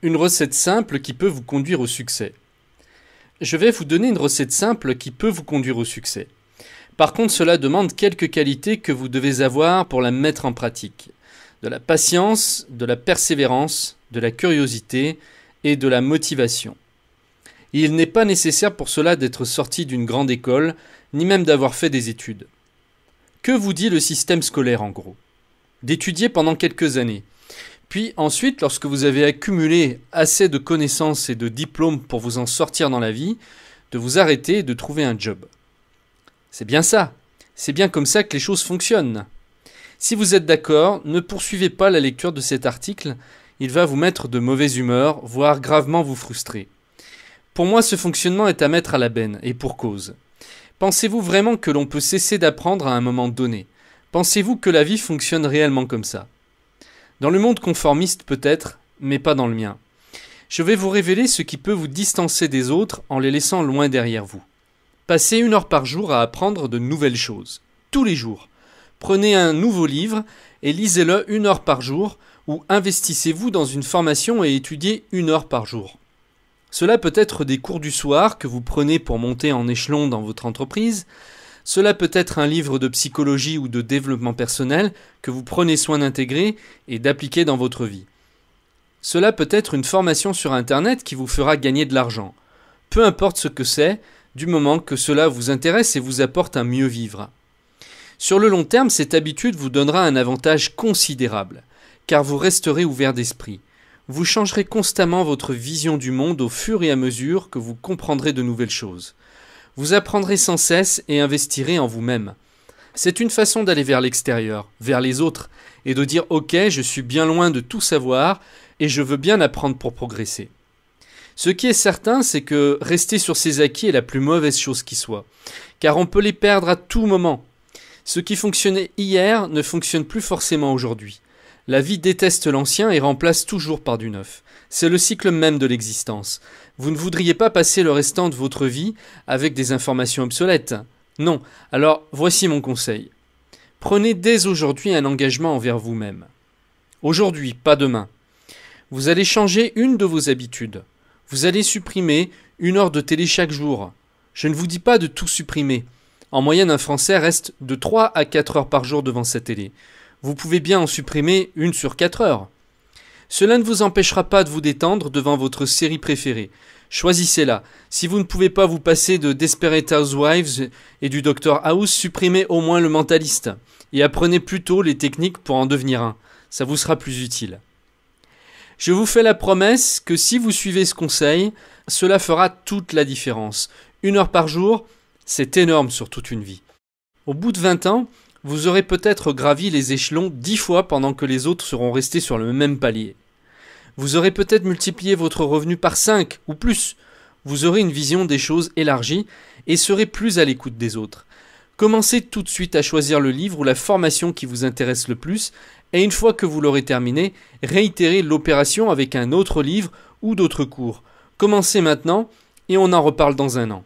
Une recette simple qui peut vous conduire au succès. Je vais vous donner une recette simple qui peut vous conduire au succès. Par contre, cela demande quelques qualités que vous devez avoir pour la mettre en pratique. De la patience, de la persévérance, de la curiosité et de la motivation. Il n'est pas nécessaire pour cela d'être sorti d'une grande école, ni même d'avoir fait des études. Que vous dit le système scolaire en gros? D'étudier pendant quelques années. Puis ensuite, lorsque vous avez accumulé assez de connaissances et de diplômes pour vous en sortir dans la vie, de vous arrêter et de trouver un job. C'est bien ça. C'est bien comme ça que les choses fonctionnent. Si vous êtes d'accord, ne poursuivez pas la lecture de cet article. Il va vous mettre de mauvaise humeur, voire gravement vous frustrer. Pour moi, ce fonctionnement est à mettre à la benne, et pour cause. Pensez-vous vraiment que l'on peut cesser d'apprendre à un moment donné? Pensez-vous que la vie fonctionne réellement comme ça? Dans le monde conformiste peut-être, mais pas dans le mien. Je vais vous révéler ce qui peut vous distancer des autres en les laissant loin derrière vous. Passez 1 heure par jour à apprendre de nouvelles choses. Tous les jours. Prenez un nouveau livre et lisez-le 1 heure par jour ou investissez-vous dans une formation et étudiez 1 heure par jour. Cela peut être des cours du soir que vous prenez pour monter en échelon dans votre entreprise. Cela peut être un livre de psychologie ou de développement personnel que vous prenez soin d'intégrer et d'appliquer dans votre vie. Cela peut être une formation sur Internet qui vous fera gagner de l'argent. Peu importe ce que c'est, du moment que cela vous intéresse et vous apporte un mieux vivre. Sur le long terme, cette habitude vous donnera un avantage considérable, car vous resterez ouvert d'esprit. Vous changerez constamment votre vision du monde au fur et à mesure que vous comprendrez de nouvelles choses. Vous apprendrez sans cesse et investirez en vous-même. C'est une façon d'aller vers l'extérieur, vers les autres, et de dire « Ok, je suis bien loin de tout savoir et je veux bien apprendre pour progresser ». Ce qui est certain, c'est que rester sur ses acquis est la plus mauvaise chose qui soit, car on peut les perdre à tout moment. Ce qui fonctionnait hier ne fonctionne plus forcément aujourd'hui. La vie déteste l'ancien et remplace toujours par du neuf. C'est le cycle même de l'existence. Vous ne voudriez pas passer le restant de votre vie avec des informations obsolètes. Non, alors voici mon conseil. Prenez dès aujourd'hui un engagement envers vous-même. Aujourd'hui, pas demain. Vous allez changer une de vos habitudes. Vous allez supprimer 1 heure de télé chaque jour. Je ne vous dis pas de tout supprimer. En moyenne, un Français reste de 3 à 4 heures par jour devant sa télé. Vous pouvez bien en supprimer 1 sur 4 heures. Cela ne vous empêchera pas de vous détendre devant votre série préférée. Choisissez-la. Si vous ne pouvez pas vous passer de Desperate Housewives et du Dr House, supprimez au moins Le Mentaliste. Et apprenez plutôt les techniques pour en devenir un. Ça vous sera plus utile. Je vous fais la promesse que si vous suivez ce conseil, cela fera toute la différence. 1 heure par jour, c'est énorme sur toute une vie. Au bout de 20 ans, vous aurez peut-être gravi les échelons 10 fois pendant que les autres seront restés sur le même palier. Vous aurez peut-être multiplié votre revenu par 5 ou plus. Vous aurez une vision des choses élargie et serez plus à l'écoute des autres. Commencez tout de suite à choisir le livre ou la formation qui vous intéresse le plus et une fois que vous l'aurez terminé, réitérez l'opération avec un autre livre ou d'autres cours. Commencez maintenant et on en reparle dans 1 an.